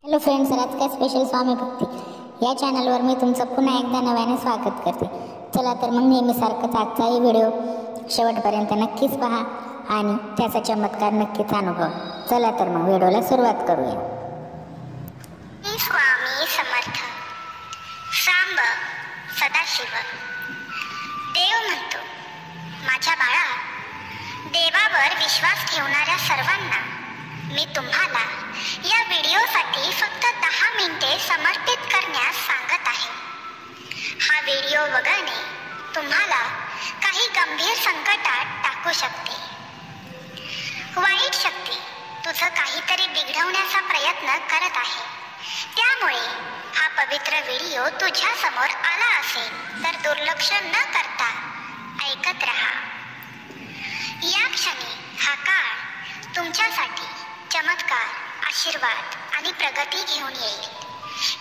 Hello friends, आज काय special स्वामी भक्ती या चॅनलवर मी तुमचं पुन्हा एकदा नव्याने स्वागत करते. चला तर मग नेहमीसारखंच आजचाही व्हिडिओ शेवटपर्यंत नक्कीच पहा आणि त्याचा चमत्कार नक्कीच अनुभव. चला तर मग व्हिडिओला सुरुवात करूया. स्वामी समर्थ. सांब सदाशिव. देव म्हणतो, माझ्या बाळा, देवावर विश्वास ठेवणाऱ्या सर्वांना मी तुम्हाला या व्हिडिओसाठी फक्त 10 मिनिटे समर्पित करण्यास सांगत आहे. हा व्हिडिओ वगळणे तुम्हाला काही गंभीर संकटात टाकू शकते. वाईट शक्ती तुझं काहीतरी बिघडवण्याचा प्रयत्न करत आहे. त्यामुळे हा पवित्र व्हिडिओ तुझ्या समोर आला असेल तर दुर्लक्ष न करता ऐकत रहा. या क्षणी हा काळ तुमच्यासाठी चमत्कार, आशीर्वाद आणि प्रगती घेऊन येईल.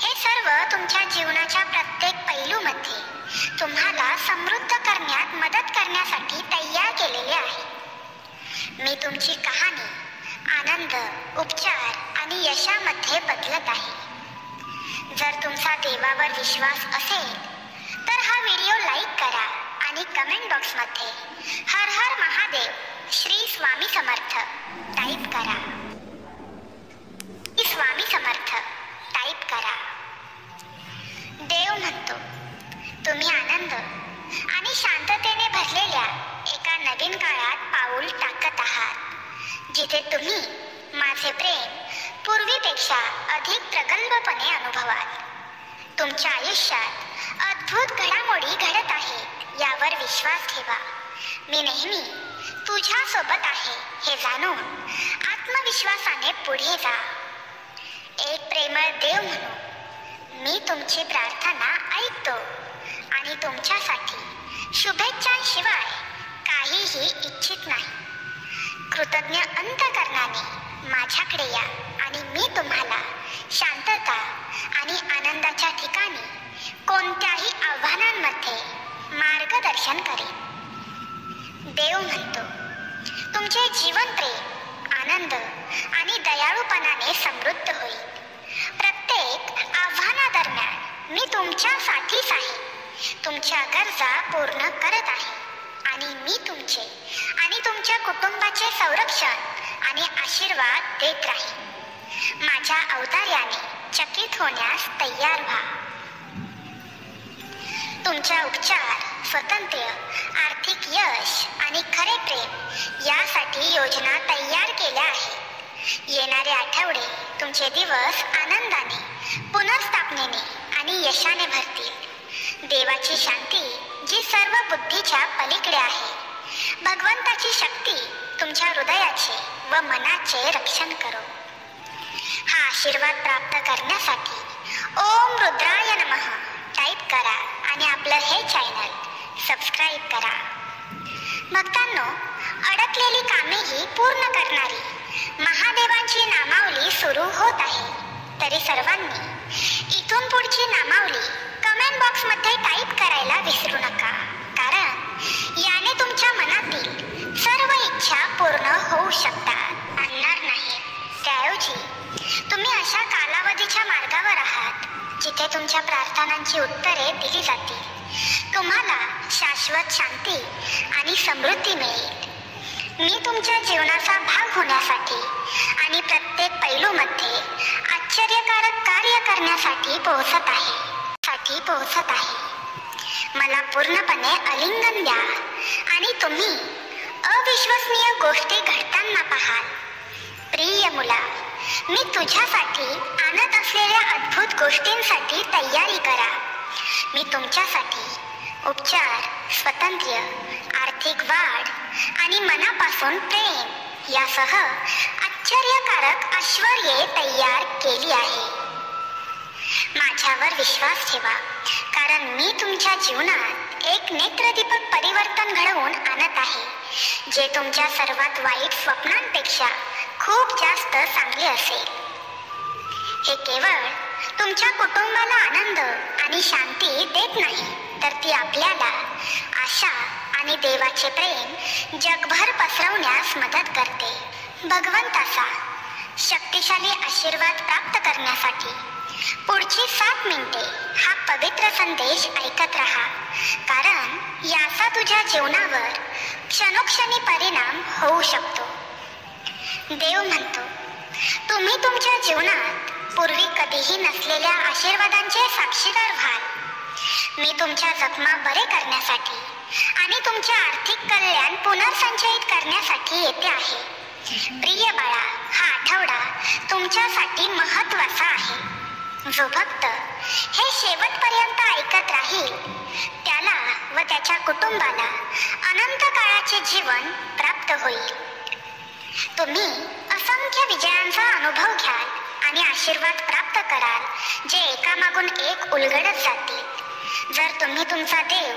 हे सर्व तुमच्या जीवनाच्या प्रत्येक पैलूमध्ये तुम्हाला समृद्ध करण्यात मदत करण्यासाठी तयार केलेले आहे. मी तुमची कहाणी आनंद, उपचार आणि यशामध्ये बदलत आहे. जर तुमचा देवावर विश्वास असेल तर हा व्हिडिओ लाईक करा आणि कमेंट बॉक्समध्ये हर हर महादेव, श्री स्वामी समर्थ टाईप करा. स्वामी समर्थ टाईप करा. देव म्हणतो, तुम्ही आनंद आणि शांततेने भरलेल्या एका नवीन काळात पाऊल टाकत आहात, जिथे तुम्ही माझे प्रेम पूर्वीपेक्षा अधिक प्रगल्भपणे अनुभवाल. तुमच्या आयुष्यात अद्भुत घडामोडी घडत आहेत यावर विश्वास ठेवा. मी नेहमी तुझ्या सोबत आहे हे जाणून आत्मविश्वासाने पुढे जा. एक प्रेमळ देव म्हणून मी तुमची प्रार्थना ऐकतो आणि तुमच्यासाठी शुभेच्छांशिवाय काहीही इच्छित नाही. कृतज्ञ अंतःकरणाने माझ्याकडे या आणि मी तुम्हाला शांतता आणि आनंदाच्या ठिकाणी कोणत्याही आव्हानांमध्ये मार्गदर्शन करेन. देव म्हणतो, तुमचे जीवन प्रेम, आनंद आणि दयाळूपणाने समृद्ध होईल. प्रत्येक आव्हानादरम्यान मी तुमच्यासाठीच आहे. तुमच्या गरजा पूर्ण करत आहे आणि मी तुमचे आणि तुमच्या कुटुंबाचे संरक्षण आणि आशीर्वाद देत राहीन. माझ्या अवतार्याने चकित होण्यास तयार व्हा. तुमच्या उपचार, स्वातंत्र्य, आर्थिक यश आणि खरे प्रेम यासाठी योजना तयार केल्या आहेत. येणारे आठवडे तुमचे दिवस आनंदाने, पुनर्स्थापनेने आणि यशाने भरतील. देवाची शांती जी सर्व बुद्धीच्या पलीकडे आहे, भगवंताची शक्ती तुमच्या हृदयाचे व मनाचे रक्षण करो. हा आशीर्वाद प्राप्त करण्यासाठी ओम रुद्राय नमः टाईप करा आणि आपलं हे चॅनल सबस्क्राईब करा. भक्तांनो, अडकलेली कामेही पूर्ण करणारी महादेवांची नामावली सुरू होत आहे. तरी सर्वांनी इथून पुढची नामावली कमेंट बॉक्समध्ये टाईप करायला विसरू नका, कारण याने तुमच्या मनातील सर्व इच्छा पूर्ण होऊ शकतात. आणणार नाही, त्याऐवजी तुम्ही अशा कालावधीच्या मार्गावर आहात जिथे तुमच्या प्रार्थनांची उत्तरे दिली जातील. तुम्हाला शाश्वत शांती आणि समृद्धी मिळेल. मी तुमच्या जीवनाचा भाग होण्यासाठी आणि प्रत्येक पैलूमध्ये आश्चर्यकारक कार्य करण्यासाठी पोहोचत आहे. मला पूर्णपणे आलिंगन द्या आणि तुम्ही अविश्वसनीय गोष्टी घडताना पाहाल. प्रिय मुला, मी तुझ्यासाठी आणत असलेल्या अद्भुत गोष्टींसाठी तयारी करा. मी तुमच्यासाठी उपचार, स्वातंत्र्य, आर्थिक वाढ आणि मनापासून प्रेम यासह आश्चर्यकारक ऐश्वर्ये तयार केली आहे. माझ्यावर विश्वास ठेवा, कारण मी तुमच्या जीवनात एक नेत्रदीपक परिवर्तन घडवून आणत आहे, जे तुमच्या सर्वात वाईट स्वप्नांपेक्षा खूप जास्त चांगले असेल. हे केवळ तुमच्या कुटुंबाला आनंद आणि शांती देत नाही, तर ती आपल्याला आशा आणि देवाचे प्रेम जगभर पसरवण्यास मदत करते. भगवंताचा शक्तिशाली आशीर्वाद प्राप्त करण्यासाठी पुढची 7 मिनिटे हा पवित्र संदेश ऐकत राहा, कारण याचा तुझ्या जीवनावर क्षणोक्षणी परिणाम होऊ शकतो. देव म्हणतो, तुम्ही तुमच्या जीवनात पूर्वी कधीही नसलेल्या आशीर्वादांचे साक्षीदार व्हाल. मी तुमच्या जखमा बरे करण्यासाठी आणि तुमचे आर्थिक कल्याण पुनर्संचयित करण्यासाठी येते आहे. प्रिय बाळा, हा आठवडा तुमच्यासाठी महत्त्वाचा आहे. जो भक्त हे शेवटपर्यंत ऐकत राहील त्याला व त्याच्या कुटुंबाला अनंत काळाचे जीवन प्राप्त होईल. तुम्ही असंख्य विजयांचा अनुभव घ्याल आणि आशीर्वाद प्राप्त कराल, जे एकामागून एक उलगडत जातील. जर तुम्ही तुमचा देव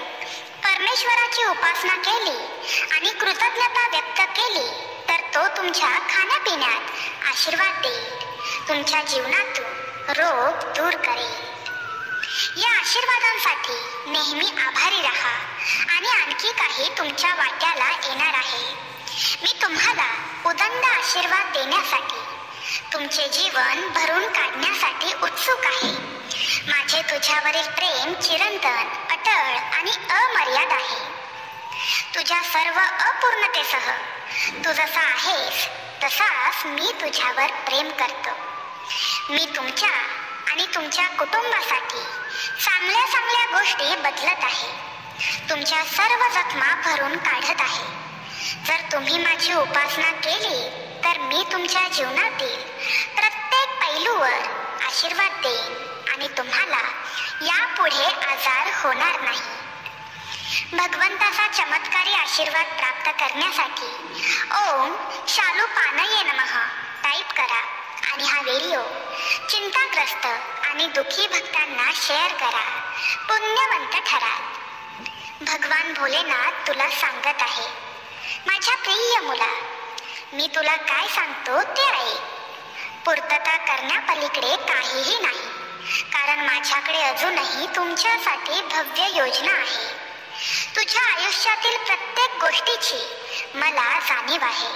परमेश्वराची उपासना केली आणि कृतज्ञता व्यक्त केली तर तो तुमच्या खाण्यापिण्यात आशीर्वाद देईल, तुमच्या जीवनातून रोग दूर करेल. या आशीर्वादांसाठी नेहमी आभारी राहा आणि आणखी काही तुमच्या वाट्याला येणार आहे. मी तुम्हाला उदंड आशीर्वाद देण्यासाठी, तुमचे जीवन भरून काढण्यासाठी उत्सुक आहे. माझे तुझ्यावरील प्रेम चिरंतन, अटळ आणि अमर्याद आहे. तुझ्या सर्व अपूर्णतेसह तू जसा आहेस तसाच मी तुझ्यावर प्रेम करतो. मी तुमच्या आणि तुमच्या कुटुंबासाठी चांगल्या चांगल्या गोष्टी बदलत आहे. तुमच्या सर्व जखमा भरून काढत आहे. जर तुम्ही माझी उपासना केली तर मी तुमच्या जीवनातील प्रत्येक पैलूवर आशीर्वाद देईन आणि तुम्हाला यापुढे आजार होणार नाही. भगवंताचा चमत्कारी आशीर्वाद प्राप्त करण्यासाठी ओम शालूपानये नमः टाईप करा आणि हा व्हिडिओ चिंताग्रस्त आणि दुःखी भक्तांना शेअर करा. पुण्यवंत ठराल. भगवान भोलेनाथ तुला सांगत आहे, माझ्या प्रिय मुला, मी तुला काय सांगतो ते ऐक. पूर्तता करण्यापलीकडे काहीही नाही, कारण माझ्याकडे अजूनही तुमच्यासाठी भव्य योजना आहे. तुझ्या आयुष्यातील प्रत्येक गोष्टीची मला जाणीव आहे.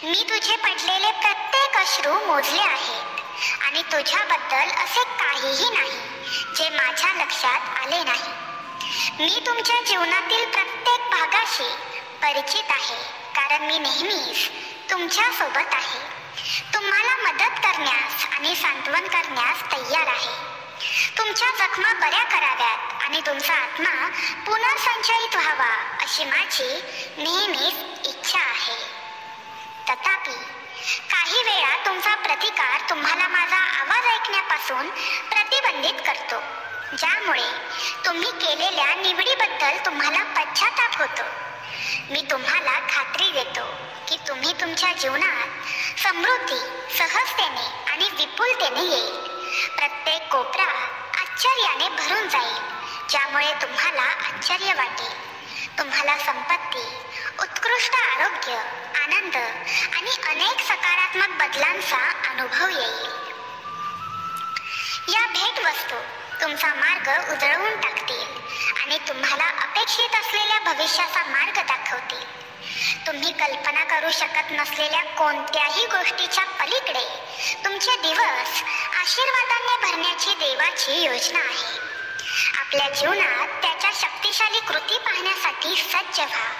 मी तुझे पडलेले प्रत्येक अश्रू मोजले आहेत आणि तुझ्याबद्दल असे काहीही नाही जे माझ्या लक्षात आले नाही. मी तुमच्या जीवनातील प्रत्येक भागाशी परिचित आहे, कारण मी नेहमीच तुमच्या सोबत आहे. तुम्हाला मदत करण्यास आणि सांत्वन करण्यास तयार आहे. तुमच्या जखमा बऱ्या कराव्यात आणि तुमचा आत्मा पुनर्संचयित व्हावा अशी माझी नेहमीच इच्छा आहे. तथापि काही वेळा तुमचा प्रतिकार तुम्हाला माझा आवाज ऐकण्यापासून प्रतिबंधित करतो, ज्यामुळे तुम्ही केलेल्या निवडीबद्दल तुम्हाला पश्चाताप होतो. मी तुम्हाला खात्री देतो की तुम्ही तुमच्या जीवनात समृद्धी, सहजतेने आणि विपुलतेने येईल. प्रत्येक कोपरा आश्चर्याने भरून जाईल, ज्यामुळे तुम्हाला आश्चर्य वाटेल. तुम्हाला संपत्ती, उत्कृष्ट आरोग्य, आनंद आणि अनेक सकारात्मक बदलांचा अनुभव येईल. या भेटवस्तू तुमचा मार्ग उजळवून टाकतील आणि तुम्हाला अपेक्षित असलेल्या भविष्याचा मार्ग दाखवतील. तुम्ही कल्पना करू शकत नसलेल्या कोणत्याही गोष्टीच्या पलीकडे तुमचे दिवस आशीर्वादाने भरण्याची देवाची योजना आहे. आपल्या जीवनात त्याच्या शक्तिशाली कृती पाहण्यासाठी सज्ज व्हा.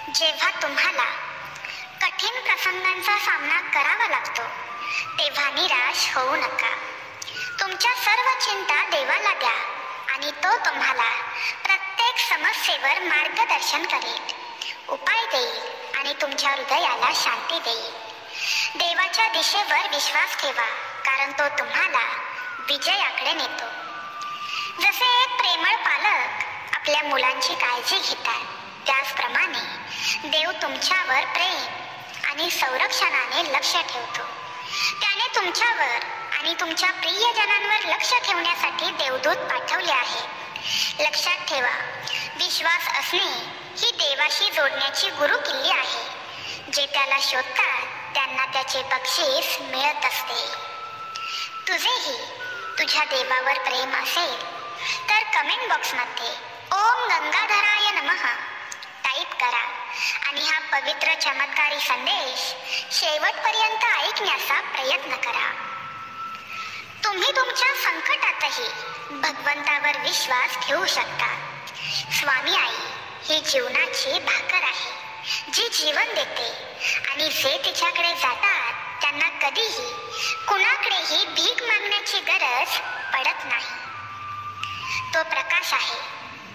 जेव्हा तुम्हाला कठीण प्रसंगांचा सामना करावा लागतो तेव्हा निराश होऊ नका. तुमच्या सर्व चिंता देवाला द्या आणि तो तुम्हाला प्रत्येक समस्येवर मार्गदर्शन करेल, उपाय देईल आणि तुमच्या हृदयाला शांती देईल. देवाच्या दिशेवर विश्वास ठेवा, कारण तो तुम्हाला विजयाकडे नेतो. जसे एक प्रेमळ पालक आपल्या मुलांची काळजी घेतात, त्याचप्रमाणे देव तुमच्यावर प्रेम आणि संरक्षणाने लक्ष ठेवतो. त्याने तुमच्यावर आणि तुमच्या प्रियजनांवर लक्ष ठेवण्यासाठी देवदूत पाठवले आहे. लक्षात ठेवा, विश्वास असणे ही देवाशी जोडण्याची गुरुकिल्ली आहे. जे त्याला शोधतात त्यांना त्याचे बक्षीस मिळत असते. तुझेही तुझ्या देवावर प्रेम असेल तर कमेंट बॉक्समध्ये ओम गंगाधराय नमः टाईप करा आणि हा पवित्र चमत्कारी संदेश शेवटपर्यंत ऐकण्याचा प्रयत्न करा. तुम्ही तुमच्या संकटातही भगवंतावर विश्वास ठेवू शकता. स्वामी आई ही जीवनाची भाकर आहे, जी जीवन देते आणि जे तिच्याकडे जातात त्यांना कधीही कुणाकडेही भीक मागण्याची गरज पडत नाही. तो प्रकाश आहे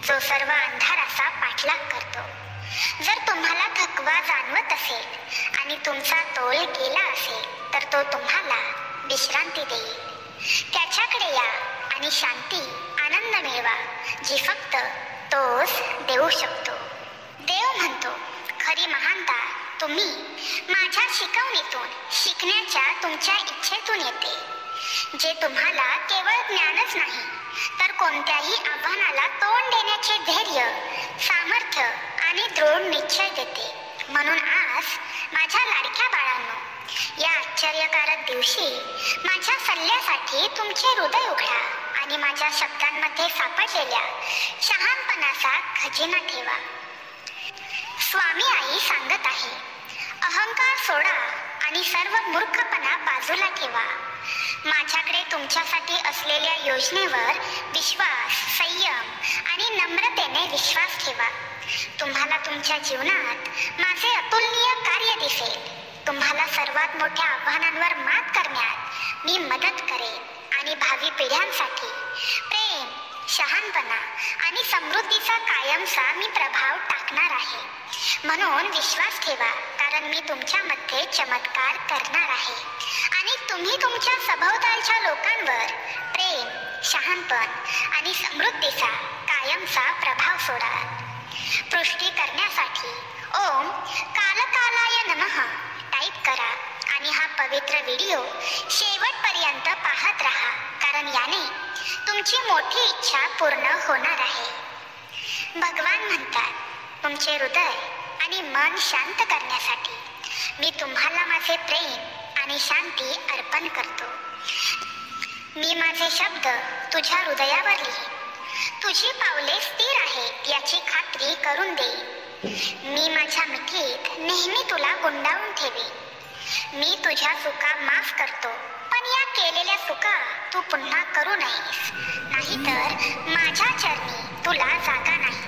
जो सर्व अंधाराचा पाठलाग करतो. जर तुम्हाला थकवा जाणवत असेल आणि तुमचा तोल गेला असेल तर तो तुम्हाला विश्रांती देईल. त्याच्याकडे या आणि शांती, आनंद मिळवा, जी फक्त तोच देऊ शकतो. देव म्हणतो, खरी महानता तुम्ही माझ्या शिकवणीतून शिकण्याच्या तुमच्या इच्छेतून येते, जे तुम्हाला केवळ ज्ञानच नाही तर कोणत्याही आव्हानाला तोंड देण्याचे धैर्य, सामर्थ्य आणि दृढ निश्चय देते. म्हणून आज माझ्या लाडक्या बाळांनो, या आश्चर्यकारक दिवशी माझ्या सल्ल्यासाठी तुमचे हृदय उघडा आणि माझ्या शब्दांमध्ये सापडलेल्या शहाणपणाचा खजिना ठेवा. स्वामी आई सांगत आहे, अहंकार सोडा आणि सर्व मूर्खपणा बाजूला ठेवा. माझ्याकडे तुमच्यासाठी असलेल्या योजनेवर विश्वास, संयम आणि नम्रतेने विश्वास ठेवा. तुम्हाला तुमच्या जीवनात माझे अतुलनीय कार्य दिसेल. तुम्हाला सर्वात मोठ्या आव्हानांवर मात करण्यात मी मदत करेन आणि भावी पिढ्यांसाठी प्रेम, शहाणपणा आणि समृद्धीचा कायमचा मी प्रभाव टाकणार आहे. म्हणून विश्वास ठेवा, कारण मी तुमच्यामध्ये चमत्कार करणार आहे आणि तुम्ही तुमच्या सभोवतालच्या लोकांवर प्रेम, शहाणपण आणि समृद्धीचा कायमचा प्रभाव सोडाल. पुष्टी करण्यासाठी ओम कालकालाय नमः टाईप करा आणि हा पवित्र व्हिडिओ शेवटपर्यंत पाहत राहा, कारण याने तुमची मोठी इच्छा पूर्ण होणार आहे. भगवान म्हणतात, तुमचे हृदय आणि मन शांत करण्यासाठी मी तुम्हाला माझे प्रेम आणि शांती अर्पण करतो. मी माझे शब्द तुझ्या हृदयावर लिहीन. तुझी पावले स्थिर आहेत याची खात्री करून देईन. मी माझ्या मिठीत नेहमी तुला गुंडाळून ठेवीन. मी तुझ्या चुका माफ करतो, पण या केलेल्या चुका तू पुन्हा करू नयेस, नाहीतर माझ्या चरणी तुला जागा नाही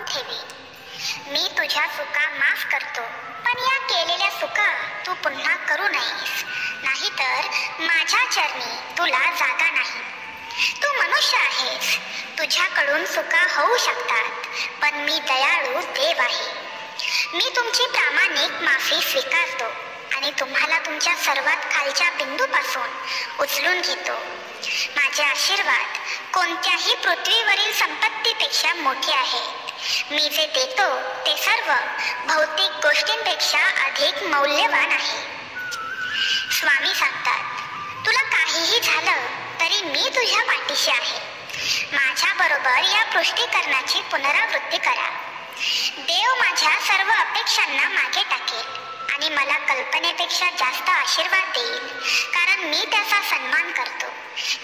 ठेवीन. मी तुझ्या चुका माफ करतो, पण या केलेल्या चुका तू पुन्हा करू नयेस, नाहीतर माझ्या चरणी तुला जागा नाही. तू मनुष्य आहेस, तुझ्याकडून चुका होऊ शकतात, पण मी दयाळू देव आहे. मी तुमची प्रामाणिक माफी स्वीकारतो आणि तुम्हाला तुमच्या सर्वात खालच्या बिंदूपासून उचलून घेतो. माझे आशीर्वाद कोणत्याही पृथ्वीवरील संपत्तीपेक्षा मोठे आहेत. मी जे देतो ते सर्व भौतिक गोष्टींपेक्षा अधिक मौल्यवान आहे. स्वामी सांगतात, तुला काहीही झालं तरी मी तुझ्या पाठीशी आहे. माझ्या बरोबर या पुष्टीकरणाची पुनरावृत्ती करा. देव माझ्या सर्व अपेक्षांना मागे टाकेल आणि मला कल्पनेपेक्षा जास्त आशीर्वाद देईल, कारण मी त्याचा सन्मान करतो.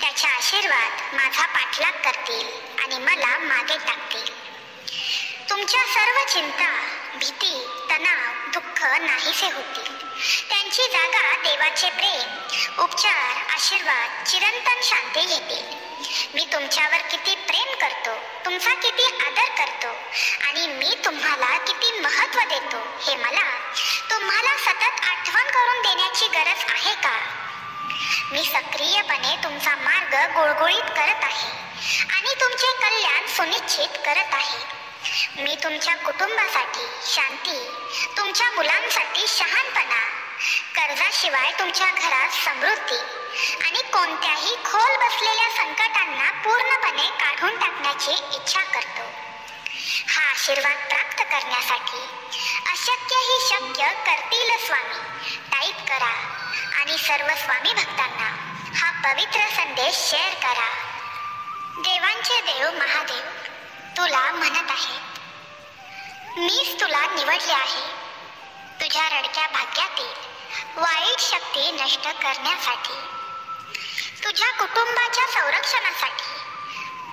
त्याचे आशीर्वाद माझा पाठलाग करतील आणि मला मागे टाकतील. तुमच्या सर्व चिंता, भीती, तणाव, दुःख नाहीसे होतील. त्यांची जागा देवाचे प्रेम, उपचार, आशीर्वाद, चिरंतन शांती घेतील. मी तुमच्यावर किती प्रेम करतो, तुमचा किती आदर करतो आणि मी तुम्हाला किती महत्त्व देतो हे मला तुम्हाला सतत आठवण करून देण्याची गरज आहे का? मी सक्रियपणे तुमचा मार्ग गुळगुळीत करत आहे आणि तुमचे कल्याण सुनिश्चित करत आहे. मी तुमच्या कुटुंबासाठी शांती, तुमच्या मुलांसाठी शहाणपणा, कर्जाशिवाय तुमच्या घरात समृद्धी आणि कोणत्याही खोल बसलेल्या संकटांना पूर्णपणे काढून टाकण्याची इच्छा करतो. हा आशीर्वाद प्राप्त करण्यासाठी अशक्य ही शक्य करतील स्वामी टाईप करा आणि सर्व स्वामी भक्तांना हा पवित्र संदेश शेअर करा. देवांचे देव महादेव तुला म्हणत आहे, मीच तुला निवडले आहे तुझ्या रडक्या भाग्यातील वाईट शक्ती नष्ट करण्यासाठी. तुझ्या कुटुंबाच्या संरक्षणासाठी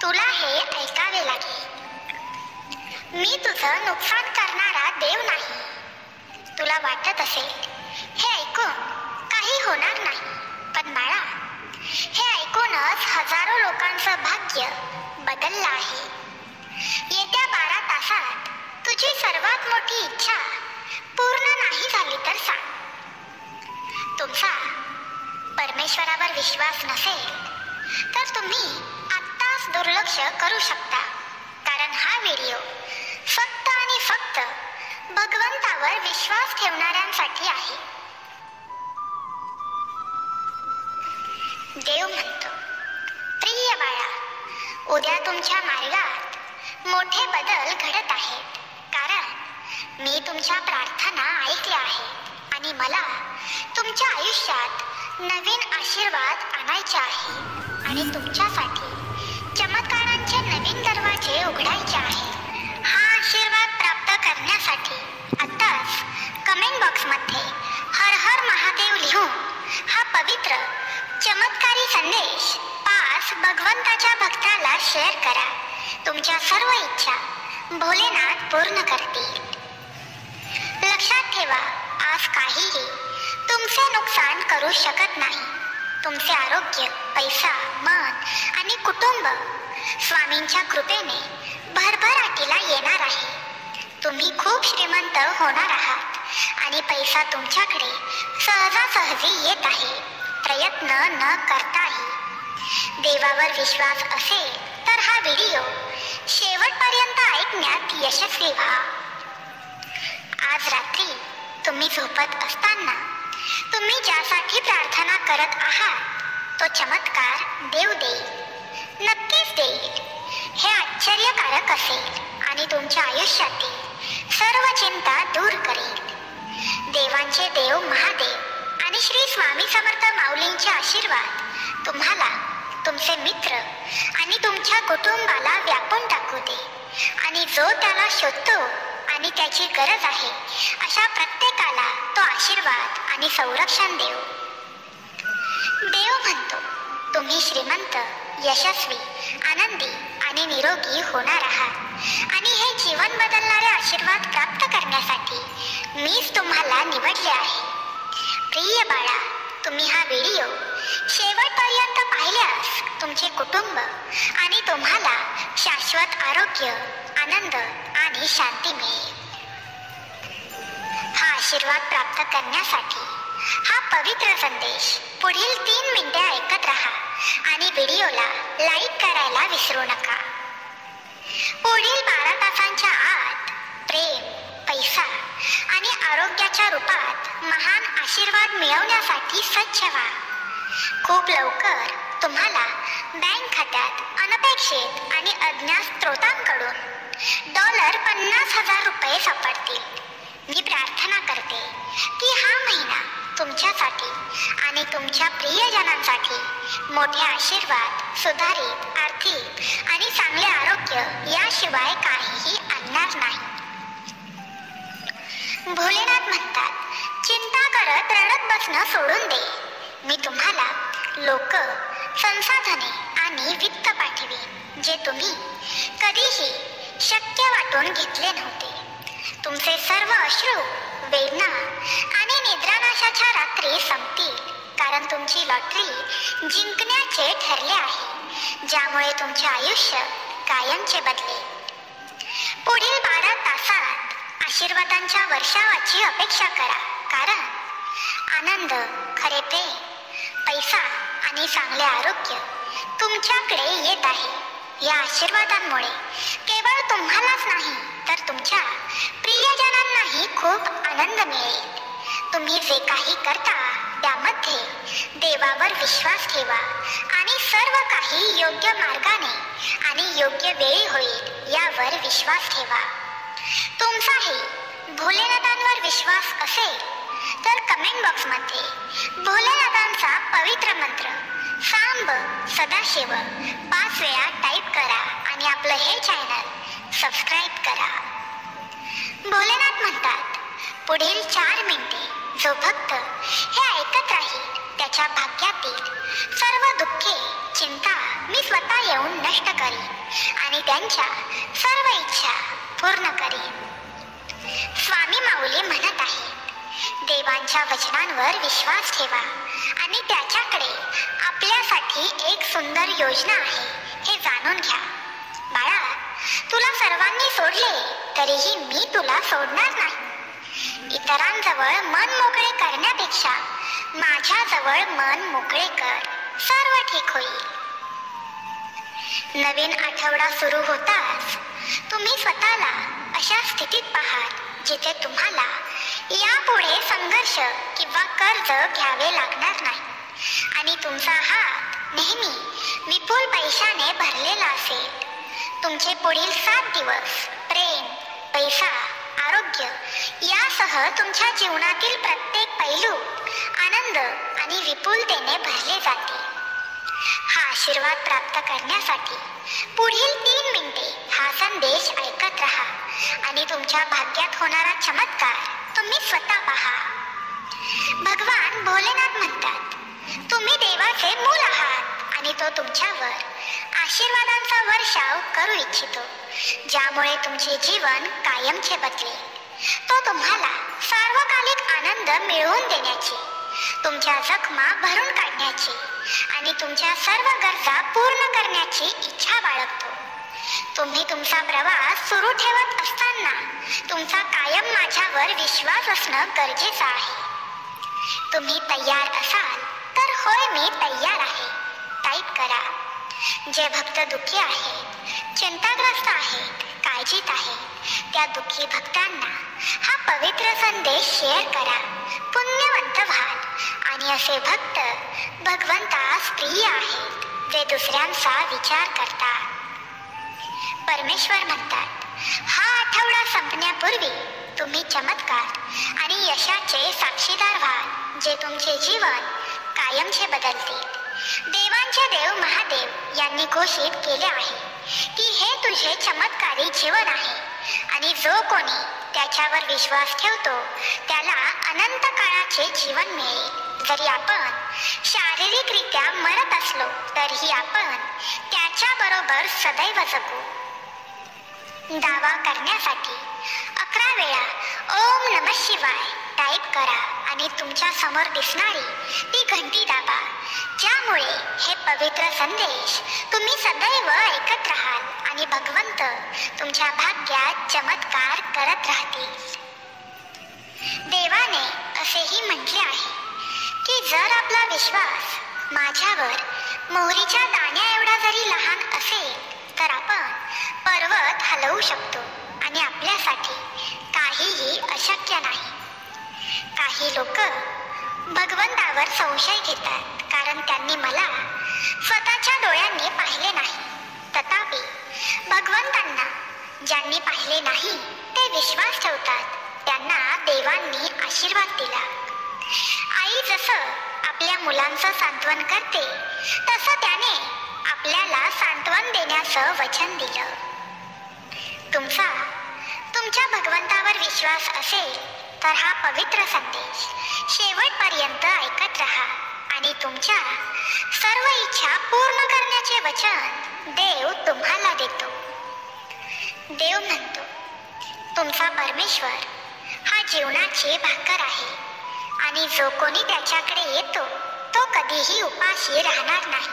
तुला हे ऐकावे लागेल. मी तुझं नुकसान करणारा बाळा देव नाही. तुला वाटत असेल हे ऐकून काही होणार नाही, पण बाळा हे ऐकूनच हजारो लोकांचं भाग्य बदललं आहे. येत्या 12 तासात तुझी सर्वात मोठी इच्छा पूर्ण नाही झाली तर सांग. तुमचा परमेश्वरावर विश्वास नसेल तर तुम्ही आत्ताच दुर्लक्ष करू शकता, कारण हा व्हिडिओ फक्त आणि फक्त भगवंतावर विश्वास ठेवणाऱ्यांसाठी आहे. देव म्हणतो, प्रिय बाळा, उद्या तुमच्या मार्गात मोठे बदल घडत आहेत, कारण मी तुमच्या प्रार्थना ऐकल्या आहेत आणि मला तुमच्या आयुष्यात नवीन आशीर्वाद आणायचे आहे आणि तुमच्यासाठी चमत्कारांचे नवीन दरवाजे उघडायचे आहेत. हा आशीर्वाद प्राप्त करण्यासाठी आत्ताच कमेंट बॉक्समध्ये हर हर महादेव लिहून हा पवित्र चमत्कारी संदेश 5 भगवंताच्या भक्ताला शेअर करा. तुमच्या सर्व इच्छा भोलेनाथ पूर्ण करतील. लक्षात ठेवा, आज काहीही तुमचे नुकसान करू शकत नाही. तुमचे आरोग्य, पैसा, मन आणि कुटुंब स्वामींच्या कृपेने भरभराटीला येणार आहे. तुम्ही खूप श्रीमंत होणार आहात आणि पैसा तुमच्याकडे सहजासहजी येत आहे, प्रयत्न न करताही. देवावर विश्वास असेल तर हा व्हिडिओ शेवटपर्यंत ऐकण्यात यशस्वी व्हा. आज रात्री तुम्ही झोपत असताना तुम्ही ज्यासाठी प्रार्थना करत आहात तो चमत्कार देव देईल, नक्कीच देईल. हे आश्चर्यकारक असेल आणि तुमच्या आयुष्यातील सर्व चिंता दूर करेल. देवांचे देव महादेव आणि श्री स्वामी समर्थ माऊलींचे आशीर्वाद तुम्हाला, तुमचे मित्र आणि तुमच्या कुटुंबाला व्यापून टाकू दे आणि जो त्याला शोधतो आणि त्याची गरज आहे अशा प्रत्येकाला तो आशीर्वाद आणि संरक्षण देव. देव म्हणतो, तुम्ही श्रीमंत, यशस्वी, आनंदी आणि निरोगी होणार आहात आणि हे जीवन बदलणारे आशीर्वाद प्राप्त करण्यासाठी मीच तुम्हाला निवडले आहे. प्रिय बाळा, तुम्ही हा व्हिडिओ शेवटपर्यंत पाहिल्यास तुमचे कुटुंब आणि तुम्हाला शाश्वत आरोग्य, आनंद आणि शांती मिळेल. हा आशीर्वाद प्राप्त करण्यासाठी हा पवित्र संदेश पुढील 3 मिनिटे ऐकत राहा आणि व्हिडिओला लाईक करायला विसरू नका. पुढील 12 तासांच्या आत प्रेम, पैसा आणि आरोग्याच्या रूपात महान आशीर्वाद मिळवण्यासाठी सज्ज व्हा. खूप लवकर तुम्हाला बँक खात्यात अनपेक्षित आणि अज्ञात स्रोतांकडून $50,000 सापडतील. मी प्रार्थना करते की हा महिना तुमच्यासाठी आणि तुमच्या प्रियजनांसाठी मोठे आशीर्वाद, सुधारित आर्थिक आणि चांगले आरोग्य याशिवाय काहीही आणणार नाही. भोलेनाथ म्हणतात, चिंता करत रडत बसणं सोडून दे. मी तुम्हाला लोक, संसाधने आणि वित्त पाठवीन जे तुम्ही कधीही शक्य वाटून घेतले नव्हते. तुमचे सर्व अश्रू, वेदना आणि निद्रानाशाच्या रात्री संपतील, कारण तुमची लॉटरी जिंकण्याचे ठरले आहे, ज्यामुळे तुमचे आयुष्य कायमचे बदलेल. पुढील 12 तासात आशीर्वादांच्या वर्षावाची अपेक्षा करा, कारण आनंद, खरे प्रेम, पैसा आणि चांगले आरोग्य तुमच्याकडे येत आहे. या आशीर्वादांमुळे केवळ तुम्हालाच नाही तर तुमच्या प्रियजनांनाही खूप आनंद मिळेल. तुम्ही जे काही करता त्यामध्ये देवावर विश्वास ठेवा आणि सर्व काही योग्य मार्गाने आणि योग्य वेळी होईल यावर विश्वास ठेवा. तुमचाही भोलेनाथांवर विश्वास असेल तर कमेंट बॉक्समध्ये भोलेनाथांचा पवित्र मंत्र सांब सदाशिव 5 वेळा टाईप करा आणि आपलं हे चॅनल सबस्क्राईब करा. भोलेनाथ म्हणतात, पुढील 4 मिनिटे जो भक्त हे ऐकत राहील त्याच्या भाग्यातील सर्व दुःखे, चिंता मी स्वतः येऊन नष्ट करीन आणि त्यांच्या सर्व इच्छा पूर्ण करीन. स्वामी माऊली म्हणत आहे, देवांच्या वचनांवर विश्वास ठेवा आणि त्याच्याकडे आपल्यासाठी एक सुंदर योजना आहे हे जाणून घ्या. बाळा, तुला सर्वांनी सोडले तरीही मी तुला सोडणार नाही. इतरांजवळ मन मोकळे करण्यापेक्षा माझ्याजवळ मन मोकळे कर, सर्व ठीक होईल. नवीन आठवडा सुरू होताच तुम्ही स्वतःला अशा स्थितीत पाहाल जिथे तुम्हाला यापुढे संघर्ष किंवा कर्ज घ्यावे लागणार नाही आणि तुमचा हात नेहमी विपुल पैशाने भरलेला असेल. तुमचे पुढील 7 दिवस प्रेम, पैसा, आरोग्य यासह तुमच्या जीवनातील प्रत्येक पैलू आनंद आणि विपुलतेने भरले जातील. हा आशीर्वाद प्राप्त करण्यासाठी पुढील 3 मिनिटे हा संदेश ऐकत राहा आणि तुमच्या भाग्यात होणारा चमत्कार तुम्ही स्वतः पहा. भगवान भोलेनाथ म्हणतात, तुम्ही देवाचे मूल आहात आणि तो तुमच्यावर आशीर्वादांचा वर्षाव करू इच्छितो, ज्यामुळे तुमचे जीवन कायमचे बदलेल. तो तुम्हाला सार्वकालिक आनंद मिळवून देण्याची, तुमच्या जखमा भरून काढण्याची आणि तुमच्या सर्व गरजा पूर्ण करण्याची इच्छा बाळगतो. तुम्ही तुमचा प्रवास सुरू ठेवत असताना तुमचा कायम माझ्यावर विश्वास असणं गरजेचं आहे. तुम्ही तयार असाल तर होय मी तयार आहे टाईप करा. जे भक्त दुःखी आहेत, चिंताग्रस्त आहेत, काळजीत आहेत, त्या दुःखी भक्तांना हा पवित्र संदेश शेअर करा. पुण्यवंत व्हाल आणि असे भक्त भगवंतास प्रिय आहेत जे दुसऱ्यांचा विचार करतात. परमेश्वर म्हणतात, हा आठवडा संपण्यापूर्वी तुम्ही चमत्कार आणि यशाचे साक्षीदार व्हाल जे तुमचे जीवन कायमचे बदलतील. देवांचे देव महादेव यांनी घोषित केले आहे की हे तुझे चमत्कारी जीवन आहे आणि जो कोणी त्याच्यावर विश्वास ठेवतो त्याला अनंत काळाचे जीवन मिळेल. जरी आपण शारीरिकरित्या मरत असलो तरीही आपण त्याच्या बरोबर सदैव जगू. दावा करण्यासाठी 11 वेळा ओम नमः शिवाय टाईप करा आणि तुमच्या समोर दिसणारी ती घंटी दाबा, ज्यामुळे हे पवित्र संदेश तुम्ही सदैव ऐकत राहाल आणि भगवंत तुमच्या भाग्यात चमत्कार करत राहतील. देवाने असेही म्हटले आहे की जर आपला विश्वास माझ्यावर मोहरीच्या दाण्या एवढा जरी लहान असेल तर आपण पर्वत हलवू शकतो आणि आपल्यासाठी काहीही अशक्य नाही. काही लोक भगवंतावर संशय घेतात कारण त्यांनी मला स्वतःच्या डोळ्यांनी पाहिले नाही. तथापि भगवंतांना ज्यांनी पाहिले नाही ते विश्वास ठेवतात, त्यांना देवांनी आशीर्वाद दिला. आई जसं आपल्या मुलांचं सांत्वन करते तसं त्याने आपल्याला सांत्वन देण्याचं वचन दिलं. तुमच्या भगवंतावर विश्वास असेल तर हा पवित्र संदेश शेवटपर्यंत ऐकत राहा आणि तुमच्या सर्व इच्छा पूर्ण करण्याचे वचन देव तुम्हाला देतो. देव म्हणतो, तुमचा परमेश्वर हा जीवनाची भाकर आहे आणि जो कोणी त्याच्याकडे येतो तो कधीही उपाशी राहणार नाही.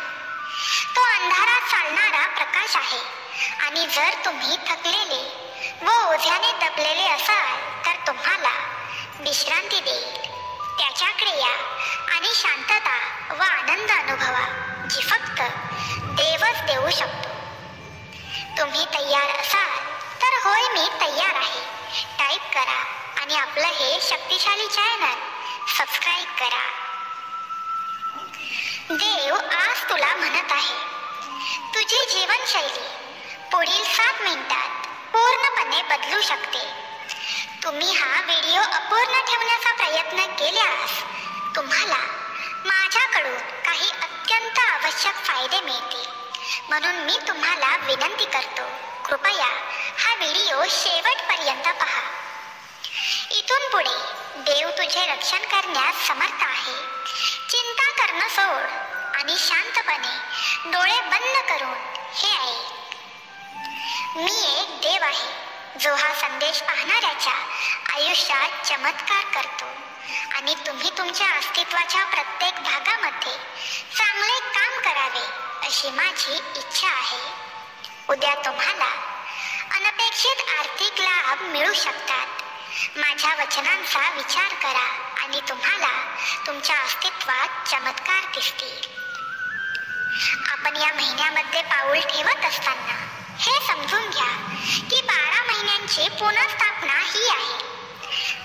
तो अंधारात चालणारा प्रकाश आहे आणि जर तुम्ही थकलेले व ओझ्याने दबलेले असाल तर तुम्हाला विश्रांती देईल. त्याच्याकडे या आणि शांतता व आनंद अनुभवा जी फक्त देवच देऊ शकतो. तुम्ही तयार असाल तर होय मी तयार आहे टाईप करा आणि आपलं हे शक्तिशाली चॅनल सबस्क्राईब करा. देव आज तुला म्हणत आहे, तुझी जीवनशैली पुढील 7 मिनिटात पूर्णपणे बदलू शकते. तुम्ही हा व्हिडिओ अपूर्ण ठेवण्याचा प्रयत्न केल्यास तुम्हाला माझ्याकडून काही अत्यंत आवश्यक फायदे मिळतील. म्हणून मी तुम्हाला विनंती करतो, कृपया हा व्हिडिओ शेवटपर्यंत पहा. इथून पुढे देव तुझे रक्षण करण्यास समर्थ आहे. चिंता करणं सोड आणि शांतपणे डोळे बंद करून हे ऐक. मी एक देव आहे जो हा संदेश पाहणाऱ्याच्या आयुष्यात चमत्कार करतो आणि तुम्ही तुमच्या अस्तित्वाच्या प्रत्येक भागामध्ये चांगले काम करावे अशी माझी इच्छा आहे. उद्या तुम्हाला अनपेक्षित आर्थिक लाभ मिळू शकतात. माझ्या वचनांचा विचार करा आणि तुम्हाला तुमच्या अस्तित्वात चमत्कार दिसतील. आपण या महिन्यामध्ये पाऊल ठेवत असताना हे समजून घ्या की 12 महिन्यांची पुनर्स्थापना ही आहे.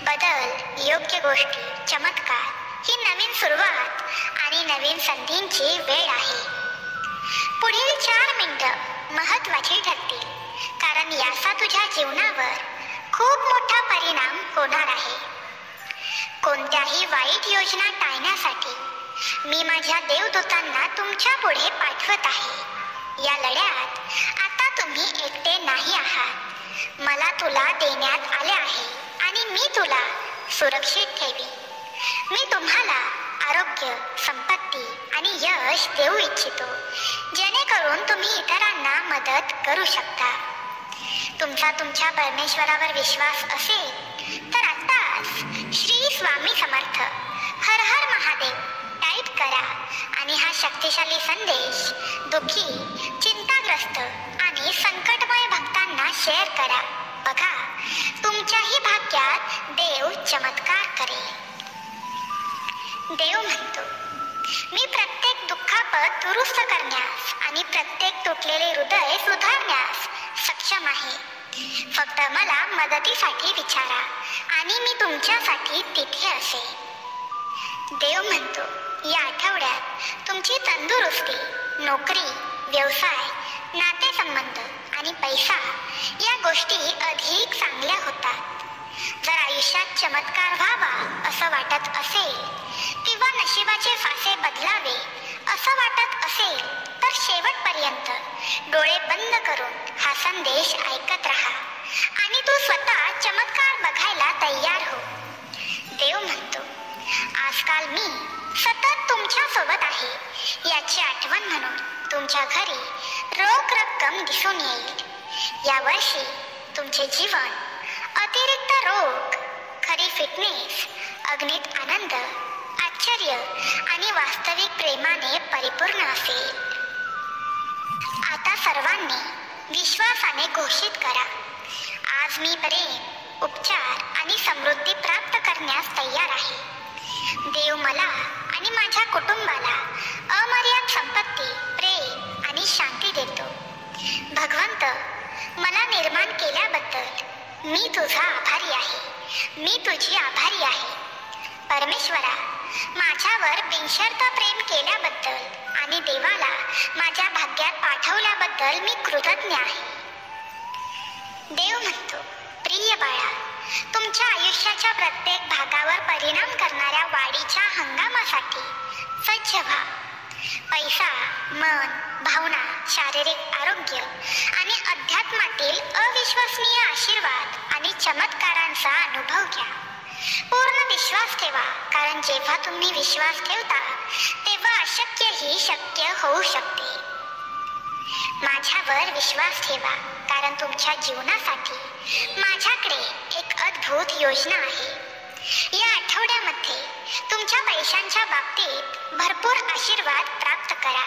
बदल, योग्य गोष्टी, चमत्कार ही नवीन सुरुवात आणि नवीन संधींची वेळ आहे. पुढील 4 मिनिटं महत्त्वाची ठरतील, कारण याचा तुझ्या जीवनावर खूप मोठा परिणाम होणार आहे. कोणत्याही वाईट योजना टाळण्यासाठी मी माझ्या देवदूतांना तुमच्या पुढे पाठवत आहे. या लढ्यात आता तुम्ही एकटे नाही आहात. मला तुला देण्यात आले आहे आणि मी तुला सुरक्षित ठेवी. मी तुम्हाला आरोग्य, संपत्ती आणि यश देऊ इच्छितो, जेणेकरून तुम्ही इतरांना मदत करू शकता. तुमचा तुमच्या परमेश्वरावर विश्वास असेल तर आताच श्री स्वामी समर्थ, हर हर महादेव टाईप करा आणि हा शक्तिशाली संदेश दुःखी, चिंताग्रस्त आणि संकटमय भक्तांना शेअर करा. बघा, तुमच्याही भाग्यात देव चमत्कार करेल. देव म्हणतो, मी प्रत्येक दुःखापत दुरुस्त करण्यास आणि प्रत्येक तुटलेले हृदय सुधारण्यास सक्षम आहे. फक्त मला मदतीसाठी विचारा आणि मी तुमच्यासाठी तिथे असेन. देव म्हणतो, या आठवड्यात तुमची तंदुरुस्ती, नोकरी, व्यवसाय, नातेसंबंध आणि पैसा या गोष्टी अधिक चांगल्या होतात. जर आयुष्यात चमत्कार व्हावा असं वाटत असेल किंवा नशिबाचे फासे बदलावे असं वाटत असेल तर शेवटपर्यंत डोळे बंद करून हा संदेश ऐकत राहा आणि तू स्वतः चमत्कार बघायला तयार हो. देव म्हणतो, आजकाल मी सतत तुमच्या सोबत आहे याची आठवण म्हणून तुमच्या घरी रोख रक्कम दिसून येईल. या वर्षी तुमचे जीवन अतिरिक्त रोग, खरी फिटनेस, अगणित आनंद, आश्चर्य आणि वास्तविक प्रेमाने परिपूर्ण असेल. आता सर्वांनी विश्वासाने घोषित करा, आज मी प्रेम, उपचार आणि समृद्धी प्राप्त करण्यास तयार आहे. देव मला आणि माझ्या कुटुंबाला अमर्याद संपत्ती, प्रेम आणि शांती देतो. भगवंत, मला निर्माण केल्याबद्दल मी तुझा आभारी आहे. मी तुझी आभारी आहे. परमेश्वरा, माझ्यावर बिनशर्त प्रेम केल्याबद्दल आणि देवाला माझ्या भाग्यात पाठवल्याबद्दल मी कृतज्ञ आहे. देव म्हणतो, प्रिय बाळा, तुमच्या आयुष्याच्या प्रत्येक भागावर परिणाम करणाऱ्या वाढीच्या हंगामासाठी सज्ज व्हा. पैसा, मन, भावना, शारीरिक आरोग्य आणि अध्यात्मातील अविश्वसनीय आशीर्वाद आणि चमत्कारांचा अनुभव घ्या. पूर्ण विश्वास ठेवा, कारण जेव्हा तुम्ही विश्वास ठेवता तेव्हा अशक्यही शक्य होऊ शकते. माझ्यावर विश्वास ठेवा, कारण तुमच्या जीवनासाठी माझ्याकडे एक अद्भुत योजना आहे. या आठवड्यामध्ये तुमच्या पैशांच्या बाबतीत भरपूर आशीर्वाद प्राप्त करा.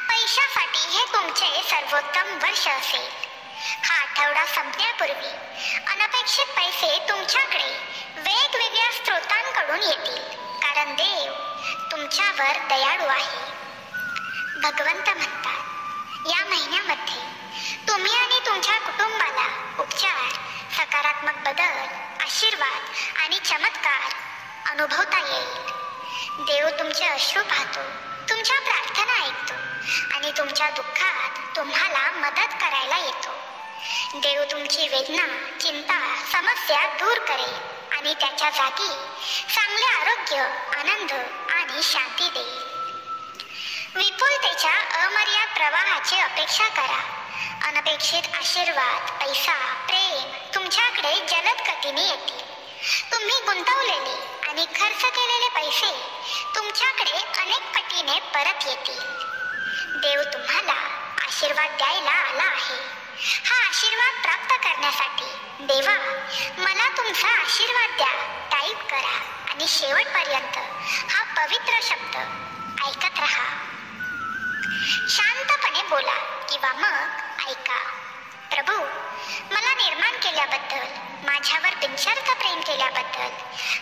पैशासाठी हे तुमचे सर्वोत्तम वर्ष असेल. हा आठवडा संपण्यापूर्वी अनपेक्षित पैसे तुमच्याकडे वेगवेगळ्या स्रोतांकडून येतील, कारण देव तुमच्यावर दयाळू आहे. भगवंत म्हणतात, या महिन्यामध्ये तुम्ही आणि तुमच्या कुटुंबाला उपचार, सकारात्मक बदल, आशीर्वाद आणि चमत्कार अनुभवता येईल. देव तुमचे अश्रू पाहतो, तुमच्या प्रार्थना ऐकतो आणि तुमच्या दुःखात तुम्हाला मदत करायला येतो. देव तुमची वेदना, चिंता, समस्या दूर करेल आणि त्याच्या जागी चांगले आरोग्य, आनंद आणि शांती देईल. विपुलतेच्या अमर्याद प्रवाहाची अपेक्षा करा. अनपेक्षित आशीर्वाद, पैसा, प्रेम तुमच्याकडे जलद गतीने येतील. तुम्ही गुंतवलेले आणि खर्च केलेले पैसे तुमच्याकडे अनेक पटीने परत येतील. देव तुम्हाला आशीर्वाद द्यायला आला आहे. हा आशीर्वाद प्राप्त करण्यासाठी देवा मला तुमचा आशीर्वाद द्या टाईप करा आणि शेवटपर्यंत हा पवित्र शब्द ऐकत राहा. शांतपणे बोला किंवा मग ऐका. प्रभू, मला निर्माण केल्याबद्दल, माझ्यावर बिनशर्त प्रेम केल्याबद्दल,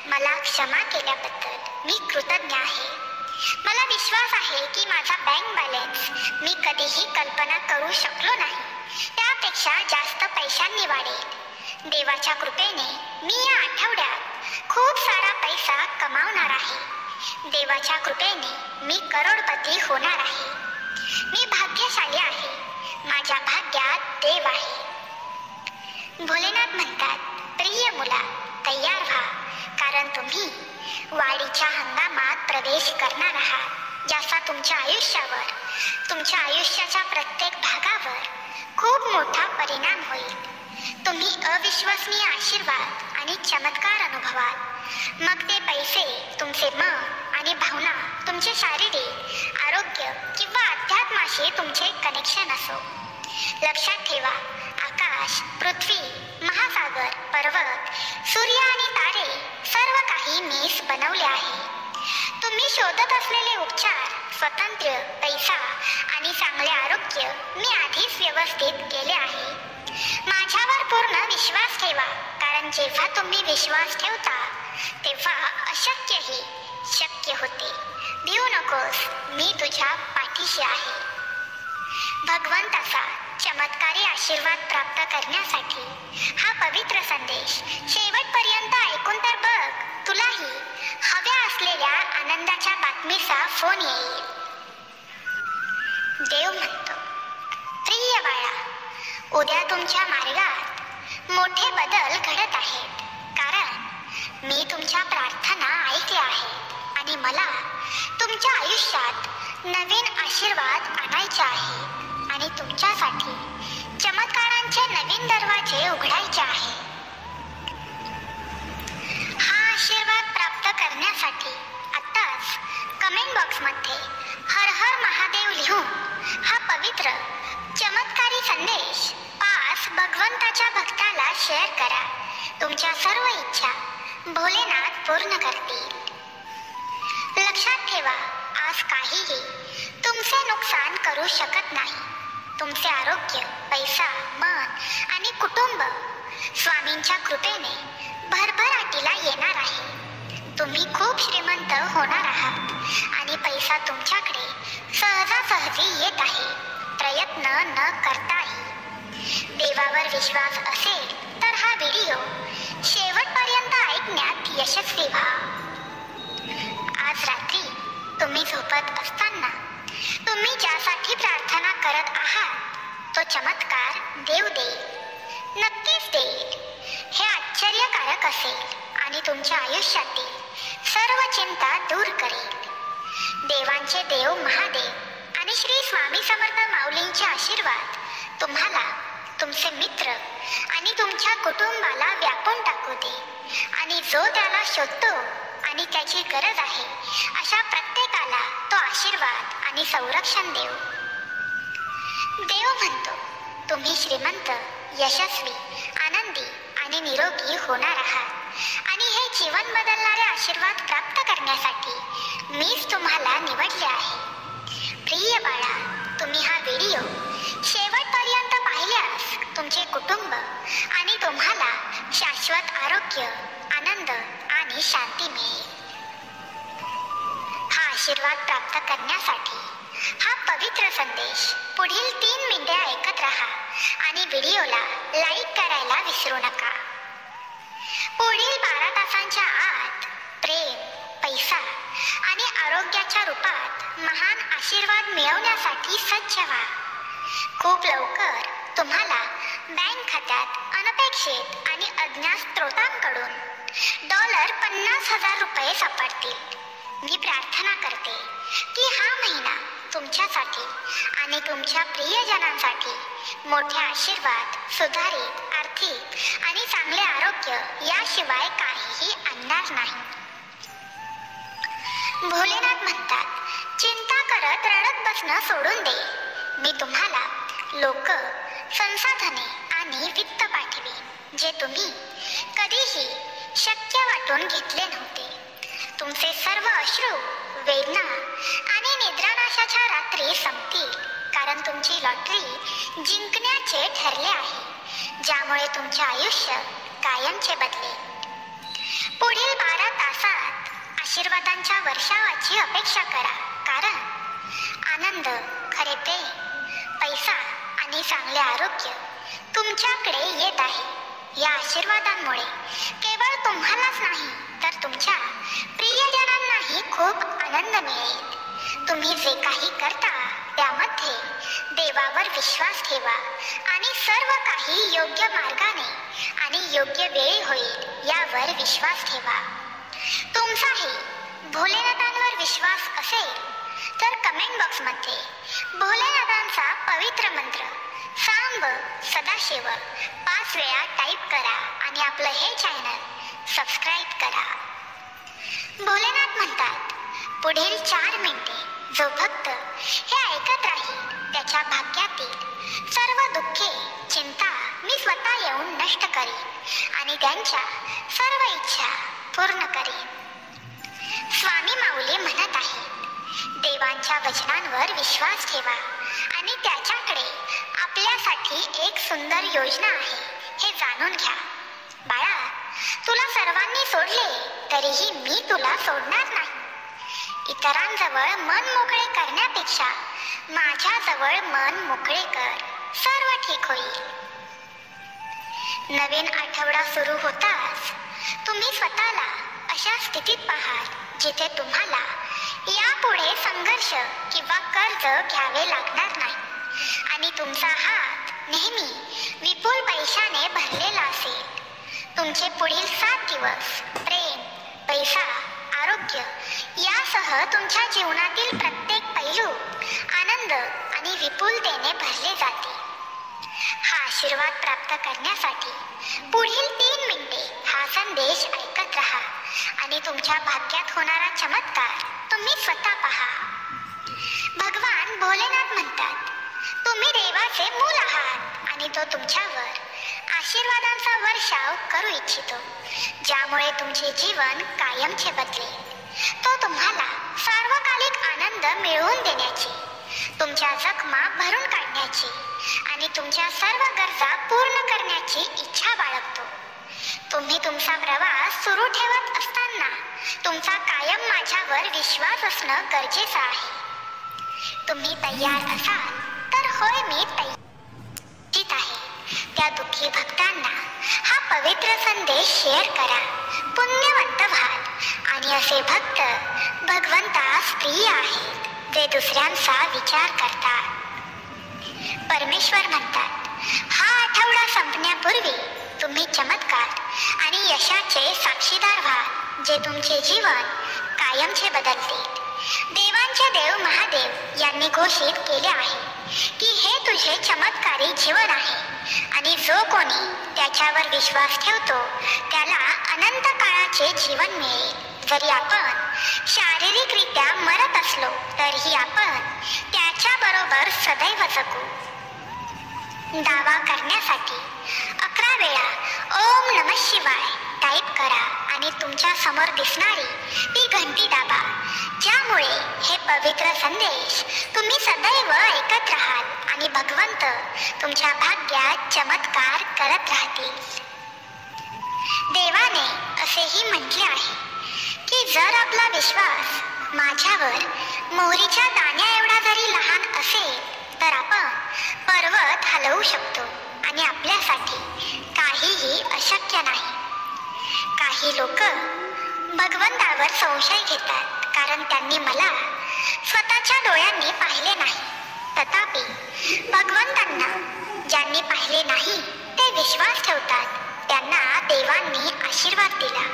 मला क्षमा केल्याबद्दल मी कृतज्ञ आहे. मला विश्वास आहे की माझा बँक बॅलन्स मी कधीही कल्पना करू शकलो नाही त्यापेक्षा जास्त पैशांनी वाढेल. देवाच्या कृपेने मी या आठवड्यात खूप सारा पैसा कमावणार आहे. देवाच्या कृपेने मी करोडपती होणार आहे. मी भाग्यशाली आहे. माझ्या भाग्यात देव आहे. भोलेनाथ म्हणतात, प्रिय मुला, तयार व्हा, कारण तुम्ही वाढीच्या हंगामात प्रवेश करणार आहात, ज्याचा तुमच्या आयुष्यावर, तुमच्या आयुष्याच्या प्रत्येक भागावर खूप मोठा परिणाम होईल. तुम्ही अविश्वसनीय आशीर्वाद आणि चमत्कार अनुभवाल. मग ते पैसे, तुमचे मन आणि भावना, तुमचे शारीरिक आरोग्य किंवा अध्यात्माशी तुमचे कनेक्शन असो. लक्षात ठेवा, आकाश, पृथ्वी, महासागर, पर्वत, सूर्य आणि तारे सर्व काही मीच बनवले आहे. तुम्ही शोधत असलेले उपचार, स्वातंत्र्य, पैसा आणि चांगले आरोग्य मी आधीच व्यवस्थित केले आहे. माझ्यावर पूर्ण विश्वास ठेवा, कारण जेव्हा तुम्ही विश्वास ठेवता तेव्हा अशक्यही शक्य होते. भिऊ नकोस, मी तुझ्या पाठीशी आहे. भगवंताचा चमत्कारी आशीर्वाद प्राप्त करण्यासाठी हा पवित्र संदेश शेवटपर्यंत ऐकून तर बघ. तुलाही हव्या असलेल्या आनंदाच्या बातमीचा फोन येईल. देव म्हणतो, प्रिय बाळा, उद्या तुमच्या मार्गात मोठे बदल घडत आहेत, कारण मी तुमच्या प्रार्थना ऐकल्या आहेत आणि मला तुमच्या आयुष्यात नवीन आशीर्वाद आणायचे आहे आणि तुमच्यासाठी चमत्कारांचे नवीन दरवाजे उघडायचे आहे. हा आशीर्वाद प्राप्त करण्यासाठी आत्ताच कमेंट बॉक्समध्ये हर हर महादेव लिहून हा पवित्र चमत्कारी संदेश 5 भगवंताच्या भक्ताला शेअर करा. तुमच्या सर्व इच्छा भोलेनाथ पूर्ण करतील. लक्षात ठेवा, आज काहीही तुमचे नुकसान करू शकत नाही. तुमचे आरोग्य, पैसा, मन आणि कुटुंब स्वामींच्या कृपेने भरभराटीला येणार आहे. तुम्ही खूप श्रीमंत होणार आहात आणि पैसा तुमच्याकडे सहजासहजी येत आहे, प्रयत्न न करताही. देवावर विश्वास असेल तर हा व्हिडिओ शेवटपर्यंत ऐकण्यात यशस्वी व्हा. आज रात्री तुम्ही झोपत असताना तुम्ही ज्यासाठी प्रार्थना करत आहात तो चमत्कार देव देईल, नक्कीच देईल. हे आश्चर्यकारक असेल आणि तुमच्या आयुष्यातील सर्व चिंता दूर करेल. देवांचे देव महादेव आणि श्री स्वामी समर्थ माऊलींचे आशीर्वाद तुम्हाला, तुमचे मित्र आणि तुमच्या कुटुंबाला व्यापून टाकू दे आणि जो त्याला शोधतो आणि त्याची गरज आहे अशा प्रत्येकाला तो आशीर्वाद आणि संरक्षण देव. देव म्हणतो, तुम्ही श्रीमंत, यशस्वी, आनंदी आणि निरोगी होणार आहात आणि हे जीवन बदलणारे आशीर्वाद प्राप्त करण्यासाठी मीच तुम्हाला निवडले आहे. प्रिय बाळा, तुम्ही हा व्हिडिओ शेवटपर्यंत पाहिल्यास तुमचे कुटुंब आणि तुम्हाला शाश्वत आरोग्य, आनंद आणि शांती मिळेल. हा आशीर्वाद प्राप्त करण्यासाठी हा पवित्र संदेश पुढील 3 मिनिटे ऐकत राहा आणि व्हिडिओला लाईक करायला विसरू नका. पुढील 12 तासांच्या आत प्रेम, पैसा आणि आरोग्याच्या रूपात महान आशीर्वाद मिळवण्यासाठी सज्ज व्हा. खूप लवकर तुम्हाला बँक खात्यात अनपेक्षित आणि अज्ञात स्रोतांकडून $50,000 सापडतील. मी प्रार्थना करते की हा महिना तुमच्यासाठी आणि तुमच्या प्रियजनांसाठी मोठे आशीर्वाद, सुधारित आर्थिक आणि चांगले आरोग्य याशिवाय काहीही आणणार नाही. भोलेनाथ म्हणतात, चिंता करत रडत बसणं सोडून दे. मी तुम्हाला लोक संसाधने आणि वित्त पाठवीन जे तुम्ही कधीही शक्य वाटून घेतले नव्हते. तुमचे सर्व अश्रू, वेदना आणि निद्रानाशाच्या रात्री संपतील, कारण तुमची लॉटरी जिंकण्याचे ठरले आहे, ज्यामुळे तुमचे आयुष्य कायमचे बदलेल. पुढील 12 तासात आशीर्वादांच्या वर्षावाची अपेक्षा करा, कारण आनंद, खरे प्रेम, पैसा आणि चांगले आरोग्य तुमच्याकडे येत आहे. या आशीर्वादांमुळे केवळ तुम्हालाच नाही तर तुमच्या प्रियजनांनाही खूप आनंद मिळेल. तुम्ही जे काही करता त्यामध्ये देवावर विश्वास ठेवा आणि सर्व काही योग्य मार्गाने आणि योग्य वेळी होईल यावर विश्वास ठेवा. तुमचाही भोलेनाथांवर विश्वास असेल तर कमेंट बॉक्समध्ये भोलेनाथांचा पवित्र मंत्र सांब सदाशिव 5 वेळा टाईप करा आणि आपलं हे चॅनल सबस्क्राईब करा. भोलेनाथ म्हणतात, पुढील 4 मिनिटे जो भक्त हे ऐकत राहील त्याच्या भाग्यातील सर्व दुःखे, चिंता मी स्वतः येऊन नष्ट करीन आणि त्यांच्या सर्व इच्छा पूर्ण करीन. स्वामी माऊली म्हणत आहे, देवांच्या वचनांवर विश्वास ठेवा आणि त्याच्याकडे आपल्यासाठी एक सुंदर योजना आहे हे जाणून घ्या. बाळा, तुला सर्वांनी सोडले तरीही मी तुला सोडणार नाही. इतरांजवळ मन मोकळे करण्यापेक्षा माझ्याजवळ मन मोकळे कर, सर्व ठीक होईल. नवीन आठवडा सुरू होताच तुम्ही स्वतःला अशा स्थितीत पाहाल जिथे तुम्हाला यापुढे संघर्ष किंवा कर्ज घ्यावे लागणार नाही आणि तुमचा हात नेहमी विपुल पैशाने भरलेला असेल. तुमचे पुढील 7 दिवस प्रेम, पैसा, आरोग्य यासह तुमच्या जीवनातील प्रत्येक पैलू आनंद आणि विपुलतेने भरले जातील. हा आशीर्वाद प्राप्त करण्यासाठी पुढील 3 मिनिटे हा संदेश ऐकत राहा आणि तुमच्या भाग्यात होणारा चमत्कार तुम्ही स्वतः पहा. भगवान भोलेनाथ म्हणतात, तुम्ही देवाचे मूल आहात आणि तो तुमच्यावर आशीर्वादांचा वर्षाव करू इच्छितो, ज्यामुळे तुमचे जीवन कायमचे बदलेल. तो तुम्हाला सार्वकालिक आनंद मिळवून देण्याची, तुमच्या जखमा भरून काढण्याची आणि तुमच्या सर्व गरजा पूर्ण करण्याची इच्छा बाळगतो. तुम्ही तुमचा प्रवास सुरू ठेवत असताना तुमचा कायम माझ्यावर विश्वास असणं गरजेचं आहे. तुम्ही तयार असाल तर होय मी तयार आहे. त्या दुःखी भक्तांना हा पवित्र संदेश शेअर करा. पुण्यवंत व्हाल आणि असे भक्त भगवंतास प्रिय आहेत जे दुसऱ्यांचा विचार करतात. परमेश्वर म्हणतात, हा आठवडा संपण्यापूर्वी तुम्ही चमत्कार आणि यशाचे साक्षीदार व्हा जे तुमचे जीवन कायमचे बदलतील. देवांचे देव महादेव यांनी घोषित केले आहे की हे तुझे चमत्कारी जीवन आहे आणि जो कोणी त्याच्यावर विश्वास ठेवतो त्याला अनंत काळाचे जीवन मिळेल. जरी आपण शारीरिकरित्या मरत असलो तरीही आपण त्याच्या बरोबर सदैव जगू. दावा करण्यासाठी 11 वेळा ओम नमः शिवाय टाईप करा आणि तुमच्या समोर दिसणारी ती घंटी दाबा, ज्यामुळे हे पवित्र संदेश तुम्ही सदैव ऐकत राहाल आणि भगवंत तुमच्या भाग्यात चमत्कार करत राहतील. देवाने असेही म्हटले आहे की जर आपला विश्वास माझ्यावर मोहरीच्या दाण्या एवढा जरी लहान असेल तर आपण पर्वत हलवू शकतो आणि आपल्यासाठी काहीही अशक्य नाही. काही लोक भगवंतावर संशय घेतात कारण त्यांनी मला स्वतःच्या डोळ्यांनी पाहिले नाही. तथापि भगवंतांना ज्यांनी पाहिले नाही ते विश्वास ठेवतात, त्यांना देवांनी आशीर्वाद दिला.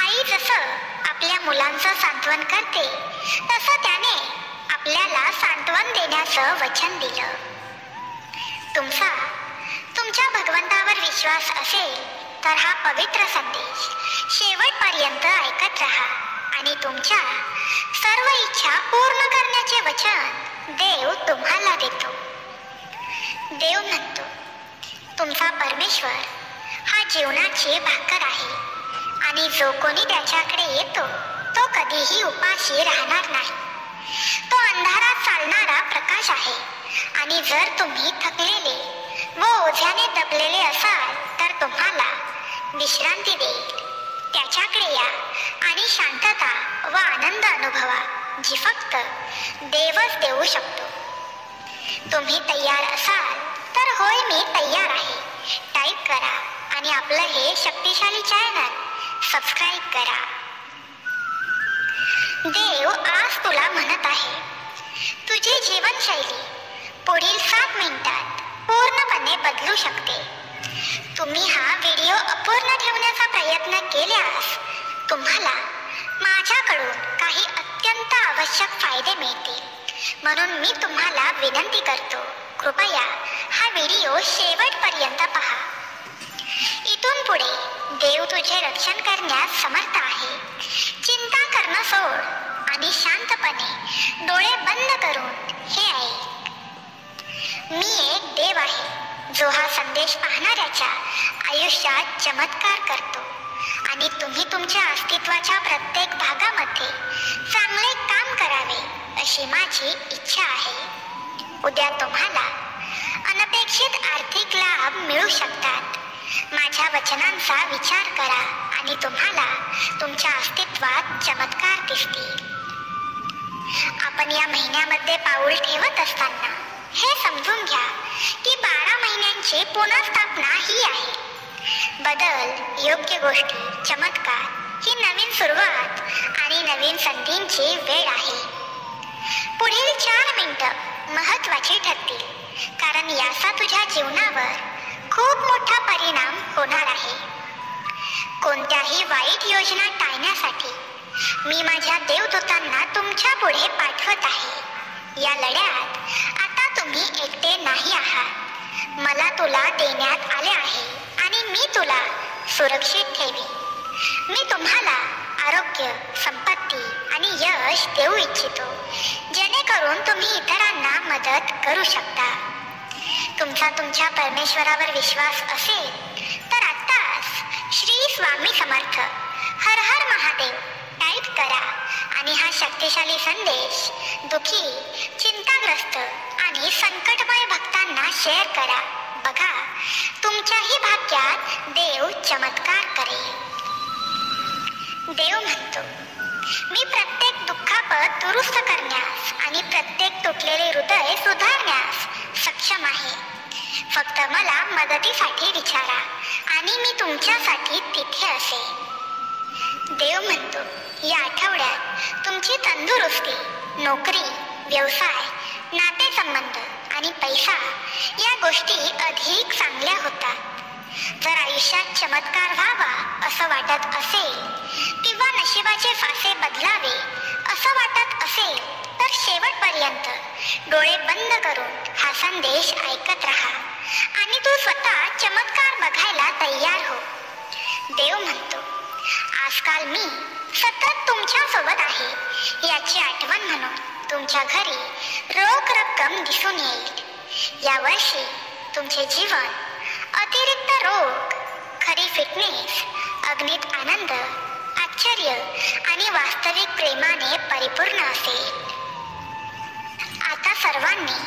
आई जसं आपल्या मुलांचं सांत्वन करते तसं त्याने आपल्याला सांत्वन देण्याचं वचन दिलं. तुमच्या भगवंतावर विश्वास असेल तर हा पवित्र संदेश शेवटपर्यंत ऐकत राहा आणि तुमच्या सर्व इच्छा पूर्ण करण्याचे वचन देव तुम्हाला देतो. देव म्हणतो, तुमचा परमेश्वर हा जीवनाची भाकर आहे आणि जो कोणी त्याच्याकडे येतो तो कधीही उपाशी राहणार नाही. तो अंधारात चालणारा प्रकाश आहे आणि जर तुम्ही थकलेले व ओझ्याने दबलेले असाल तर तुम्हाला विश्रांती देईल. त्याच्याकडे या आणि शांतता व आनंद अनुभवा जी फक्त देवच देऊ शकतो. तुम्ही तयार असाल तर होय मी तयार आहे टाईप करा आणि आपलं हे शक्तिशाली चॅनल सबस्क्राईब करा. देव आज तुला म्हणत आहे, तुझी जीवनशैली पुढील 7 मिनिटात पूर्णपणे बदलू शकते. तुम्ही हा व्हिडिओ अपूर्ण ठेवण्याचा प्रयत्न केल्यास तुम्हाला माझ्याकडून काही अत्यंत आवश्यक फायदे मिळतील. म्हणून मी तुम्हाला विनंती करतो, कृपया हा व्हिडिओ शेवटपर्यंत पहा. इथून पुढे देव तुझे रक्षण करण्यास समर्थ आहे. चिंता करणं सोड आणि शांतपणे डोळे बंद करून हे ऐक. मी एक देव आहे जो हा संदेश पाहणाऱ्याच्या आयुष्यात चमत्कार करतो आणि तुम्ही तुमच्या अस्तित्वाच्या प्रत्येक भागामध्ये चांगले काम करावे अशी माझी इच्छा आहे. उद्या तुम्हाला अनपेक्षित आर्थिक लाभ मिळू शकतात. माझ्या वचनांचा विचार करा आणि तुम्हाला तुमच्या अस्तित्वात चमत्कार दिसतील. आपण या महिन्यामध्ये पाऊल ठेवत असताना हे समजून घ्या की 12 महिन्यांची पुनर्स्थापना ही आहे. बदल, योग्य गोष्टी, चमत्कार ही नवीन सुरुवात आणि नवीन संधींची वेळ आहे. पुढील 4 मिनिटं महत्त्वाची ठरतील कारण याचा तुझ्या जीवनावर खूप मोठा परिणाम होणार आहे. कोणत्याही वाईट योजना टाळण्यासाठी मी माझ्या देवदूतांना तुमच्या पुढे पाठवत आहे. या लढ्यात आता तुम्ही एकटे नाही आहात. मला तुला देण्यात आले आहे आणि मी तुला सुरक्षित ठेवी. मी तुम्हाला आरोग्य, संपत्ती आणि यश देऊ इच्छितो जेणेकरून तुम्ही इतरांना मदत करू शकता. तुमचा तुमच्या परमेश्वरावर विश्वास असेल तर आत्ताच श्री स्वामी समर्थ हर हर महादेव टाईप करा आणि हा शक्तिशाली संदेश दुःखी, चिंताग्रस्त आणि संकटमय भक्तांना शेअर करा. बघा, तुमच्याही भाग्यात देव चमत्कार करेल. देव म्हणतो, मी प्रत्येक दुःखापत दुरुस्त करण्यास आणि प्रत्येक तुटलेले हृदय सुधारण्यास सक्षम आहे. फक्त मला मदतीसाठी विचारा आणि मी तुमच्यासाठी तिथे असेन. देव म्हणतो, या आठवड्यात तुमची तंदुरुस्ती, नोकरी, व्यवसाय, नातेसंबंध आणि पैसा या गोष्टी अधिक चांगल्या होतात. जर आयुष्यात चमत्कार व्हावा असं वाटत असेल किंवा नशिबाचे फासे बदलावे असं वाटत असेल तर शेवटपर्यंत डोळे बंद करून हा संदेश ऐकत राहा आणि तू स्वतः चमत्कार बघायला तयार हो. देव म्हणतो, आजकाल मी सतत तुमच्या सोबत आहे याची आठवण म्हणून तुमच्या घरी रोख रक्कम दिसून येईल. यावर्षी तुमचे जीवन अतिरिक्त रोग, खरी फिटनेस, अगणित आनंद, आश्चर्य आणि वास्तविक प्रेमाने परिपूर्ण असेल. आता सर्वांनी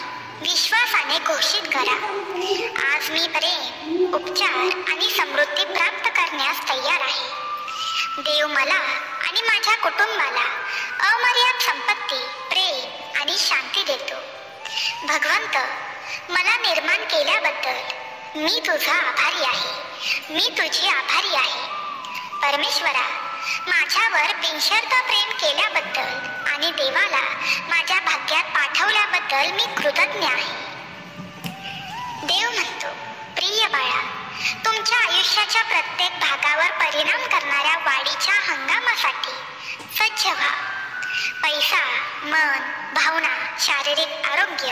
विश्वासाने घोषित करा, आज मी प्रेम, उपचार आणि समृद्धी प्राप्त करण्यास तयार आहे. देव मला आणि माझ्या कुटुंबाला अमर्याद संपत्ती, प्रेम आणि शांती देतो. भगवंत, मला निर्माण केल्याबद्दल मी तुझा आभारी आहे. मी तुझी आभारी आहे. परमेश्वरा, माझ्यावर बिनशर्त प्रेम केल्याबद्दल आणि देवाला माझ्या भाग्यात पाठवल्याबद्दल मी कृतज्ञ आहे. देव म्हणतो, प्रिय बाळा, तुमच्या आयुष्याच्या प्रत्येक भागावर परिणाम करणाऱ्या वाढीच्या हंगामासाठी सज्ज व्हा. पैसा, मन, भावना, शारीरिक आरोग्य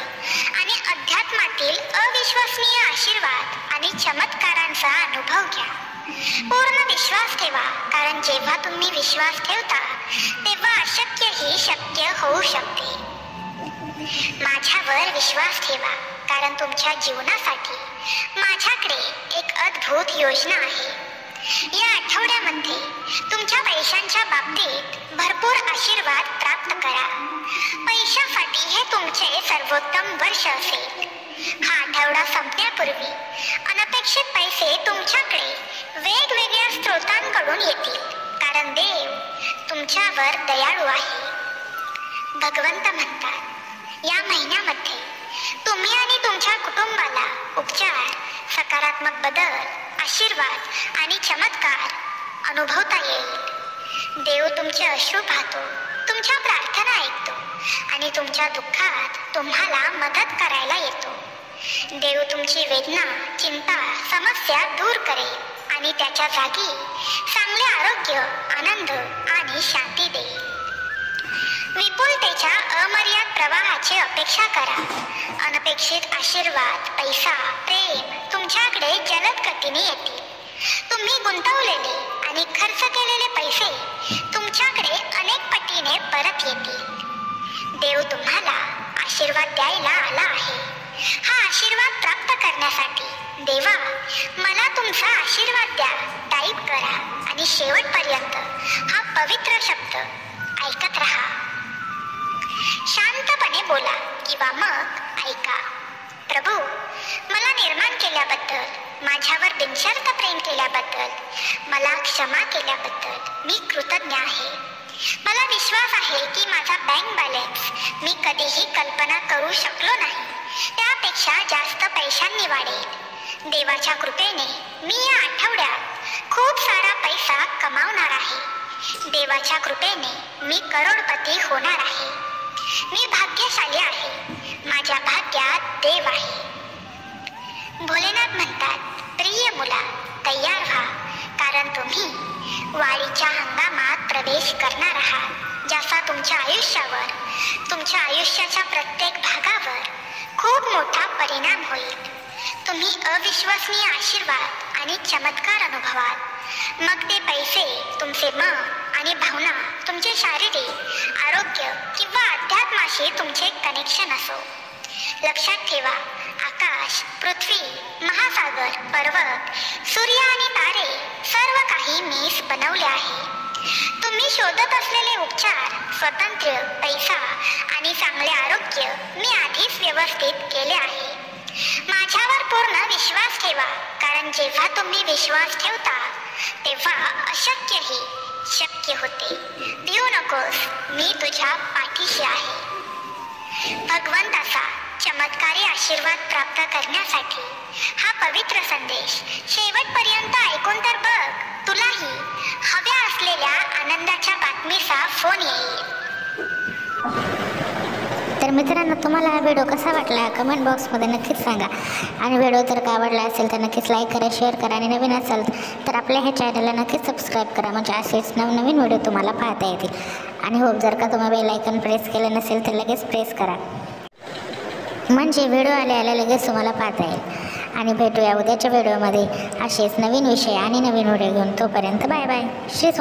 आणि अध्यात्मातील अविश्वसनीय आशीर्वाद आणि चमत्कारांचा अनुभव घ्या. पूर्ण विश्वास ठेवा, कारण जेव्हा तुम्ही विश्वास ठेवता तेव्हा अशक्यही शक्य होऊ शकते. माझ्यावर विश्वास ठेवा, कारण तुमच्या जीवनासाठी माझ्याकडे एक अद्भुत योजना आहे. या आठवड्यामध्ये तुमच्या पैशांच्या बाबतीत भरपूर आशीर्वाद प्राप्त करा. पैशासाठी हे तुमचे सर्वोत्तम वर्ष असेल. हा आठवडा संपण्यापूर्वी अनपेक्षित पैसे तुमच्याकडे वेगवेगळ्या स्रोतांकडून येतील, कारण देव तुमच्यावर दयाळू आहे. भगवंत म्हणतात, या महिन्यामध्ये तुम्ही आणि तुमच्या कुटुंबाला उपचार, सकारात्मक बदल, आशीर्वाद आणि चमत्कार अनुभवता येईल. देव तुमचे अश्रू पाहतो, तुमच्या प्रार्थना ऐकतो आणि तुमच्या दुःखात तुम्हाला मदत करायला येतो. देव तुमची वेदना, चिंता, समस्या दूर करेल आणि त्याच्या जागी चांगले आरोग्य, आनंद आणि शांती देईल. विपुलतेच्या अमर्याद प्रवाहाची अपेक्षा करा. अनपेक्षित आशीर्वाद, पैसा, प्रेम तुमच्याकडे जलद गतीने येतील. तुम्ही गुंतवलेले आणि खर्च केलेले पैसे तुमच्याकडे अनेक पटीने परत येतील. देव तुम्हाला आशीर्वाद द्यायला आला आहे. हा आशीर्वाद प्राप्त करण्यासाठी देवा मला तुमचा आशीर्वाद द्या टाईप करा आणि शेवटपर्यंत हा पवित्र शब्द ऐकत राहा. शांतपणे बोला किंवा मग ऐका. प्रभू, मला निर्माण केल्याबद्दल, माझ्यावर बिनशर्त प्रेम केल्याबद्दल, मला क्षमा केल्याबद्दल मी कृतज्ञ आहे. मला विश्वास आहे की माझा बँक बॅलन्स मी कधीही कल्पना करू शकलो नाही त्यापेक्षा जास्त पैशांनी वाढेल. देवाच्या कृपेने मी या आठवड्यात खूप सारा पैसा कमावणार आहे. देवाच्या कृपेने मी करोडपती होणार आहे. मी भाग्यशाली आहे. माझ्या भाग्यात देव आहे. भोलेनाथ म्हणतात, प्रिय मुला, तयार व्हा, कारण तुम्ही वाढीच्या हंगामात प्रवेश करणार आहात, ज्याचा तुमच्या आयुष्यावर, तुमच्या आयुष्याच्या प्रत्येक भागावर खूप मोठा परिणाम होईल. तुम्ही अविश्वसनीय आशीर्वाद आणि चमत्कार अनुभवाल. मग ते पैसे, तुमचे मन आणि भावना, तुमचे शारीरिक आरोग्य किंवा अध्यात्माशी तुमचे कनेक्शन असो. लक्षात ठेवा, आकाश, पृथ्वी, महासागर, पर्वत, सूर्य आणि तारे सर्व काही मीच बनवले आहे. तुम्ही शोधत असलेले उपचार, स्वातंत्र्य, पैसा आणि चांगले आरोग्य मी आधीच व्यवस्थित केले आहे. माझ्यावर पूर्ण विश्वास ठेवा, कारण जेव्हा तुम्ही विश्वास ठेवता तेव्हा अशक्यही शक्य होते. भिऊ नकोस, मी तुझ्या पाठीशी आहे. भगवंताचा चमत्कारी आशीर्वाद प्राप्त करण्यासाठी हा पवित्र संदेश शेवटपर्यंत ऐकून तर बघ. तुलाही हव्या असलेल्या आनंदाच्या बातमीचा फोन येईल. तर मित्रांनो, तुम्हाला हा व्हिडिओ कसा वाटला कमेंट बॉक्समध्ये नक्कीच सांगा. आणि व्हिडिओ जर का आवडला असेल तर नक्कीच लाईक करा, शेअर करा आणि नवीन असाल तर आपल्या ह्या चॅनलला नक्कीच सबस्क्राईब करा, म्हणजे असेच नवनवीन व्हिडिओ तुम्हाला पाहता येतील. आणि हो, जर का तुम्ही बेल आयकॉन प्रेस केलं नसेल तर लगेच प्रेस करा, म्हणजे व्हिडिओ आल्या लगेच तुम्हाला पाहता येईल. आणि भेटूया उद्याच्या व्हिडिओमध्ये असेच नवीन विषय आणि नवीन व्हिडिओ घेऊन. तोपर्यंत बाय बाय. श्री स्वामी.